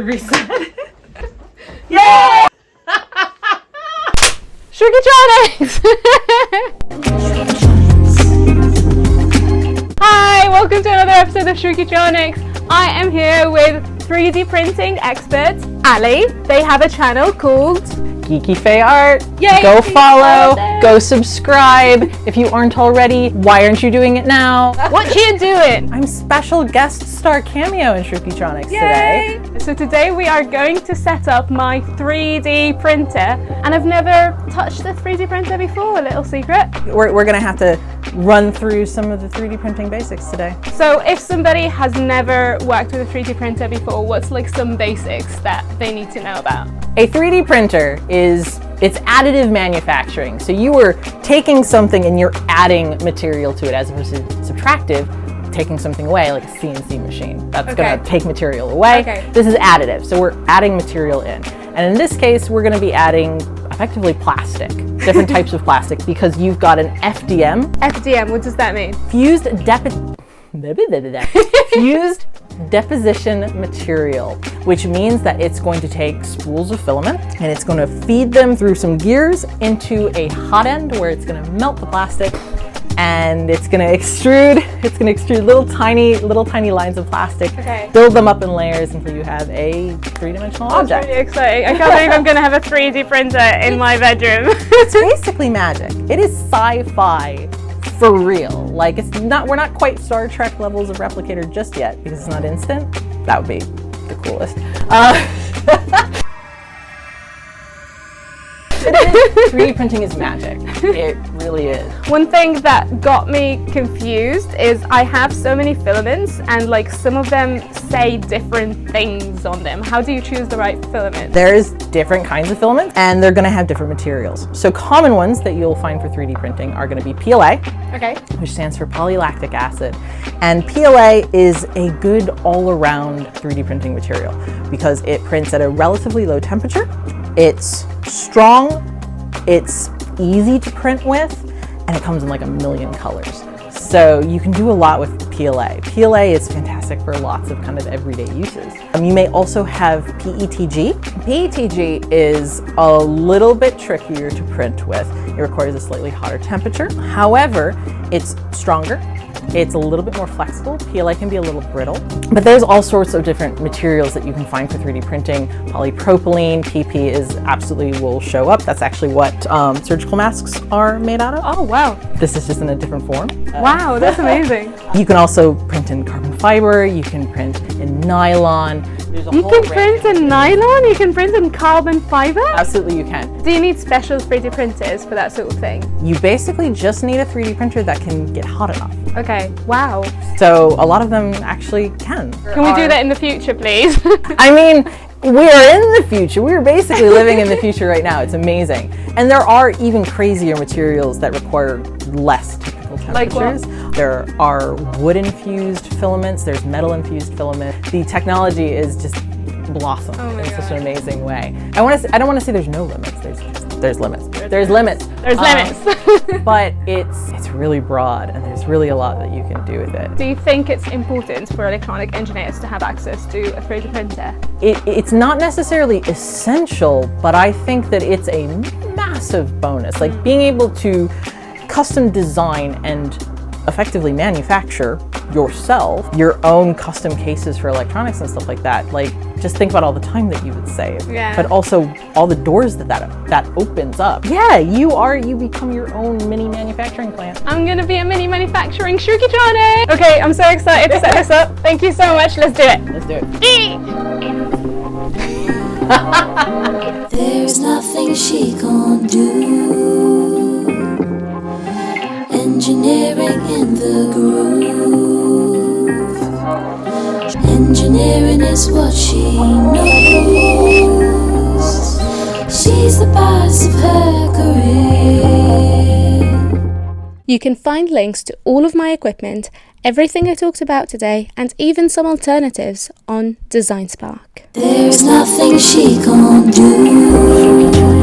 Reset. Yay! ShroukieTronix! Hi, welcome to another episode of ShroukieTronix. I am here with 3D printing expert Allie. They have a channel called Geeky Faye Art. Yay, go follow, go subscribe. If you aren't already, why aren't you doing it now? What you doing? I'm special guest star cameo in ShroukieTronix today. So today we are going to set up my 3D printer, and I've never touched a 3D printer before, a little secret. We're gonna have to run through some of the 3D printing basics today. So if somebody has never worked with a 3D printer before, what's like some basics that they need to know about? A 3D printer it's additive manufacturing. So you are taking something and you're adding material to it as opposed to subtractive, taking something away like a CNC machine. That's gonna take material away. This is additive, so we're adding material in. And in this case, we're gonna be adding effectively plastic, different types of plastic, because you've got an FDM. FDM, what does that mean? Fused deposition material, which means that it's going to take spools of filament and it's going to feed them through some gears into a hot end where it's going to melt the plastic and it's going to extrude. It's going to extrude little tiny lines of plastic, build them up in layers until you have a three-dimensional object. That's really exciting. I can't believe I'm going to have a 3D printer in my bedroom. It's basically magic. It is sci-fi. For real. Like, we're not quite Star Trek levels of replicator just yet because it's not instant. That would be the coolest. 3D printing is magic. It really is. One thing that got me confused is I have so many filaments and like some of them say different things on them. How do you choose the right filament? There's different kinds of filaments and they're going to have different materials. So common ones that you'll find for 3D printing are going to be PLA, which stands for polylactic acid. And PLA is a good all-around 3D printing material because it prints at a relatively low temperature. It's strong, it's easy to print with, and it comes in like a million colors. So you can do a lot with PLA. PLA is fantastic for lots of kind of everyday uses. You may also have PETG. PETG is a little bit trickier to print with. It requires a slightly hotter temperature. However, it's stronger. It's a little bit more flexible. PLA can be a little brittle, but there's all sorts of different materials that you can find for 3D printing. Polypropylene, PP will show up. That's actually what surgical masks are made out of. Oh, wow. This is just in a different form. Wow, that's amazing. You can also print in carbon fiber. You can print in nylon. You can print in nylon? You can print in carbon fiber? Absolutely, you can. Do you need special 3D printers for that sort of thing? You basically just need a 3D printer that can get hot enough. Okay, wow. So a lot of them actually can. Can we do that in the future, please? I mean, we are in the future. We're basically living in the future right now. It's amazing. And there are even crazier materials that require less typical temperatures. Like what? There are wood-infused filaments. There's metal-infused filament. The technology is just blossomed in such an amazing way. I don't want to say there's no limits. There's limits. There's limits. There's limits. But it's really broad, and there's really a lot that you can do with it. Do you think it's important for electronic engineers to have access to a 3D printer? It's not necessarily essential, but I think that it's a massive bonus. Like being able to custom design and effectively manufacture yourself your own custom cases for electronics and stuff like that. Like, just think about all the time that you would save, but also all the doors that opens up. Yeah, you become your own mini manufacturing plant. I'm gonna be a mini manufacturing ShroukieTronix. Okay, I'm so excited to set this up. Thank you so much. Let's do it. Let's do it. There's nothing she can't do. Engineering in the groove. Engineering is what she knows. She's the boss of her career. You can find links to all of my equipment, everything I talked about today, and even some alternatives on Design Spark. There's nothing she can't do.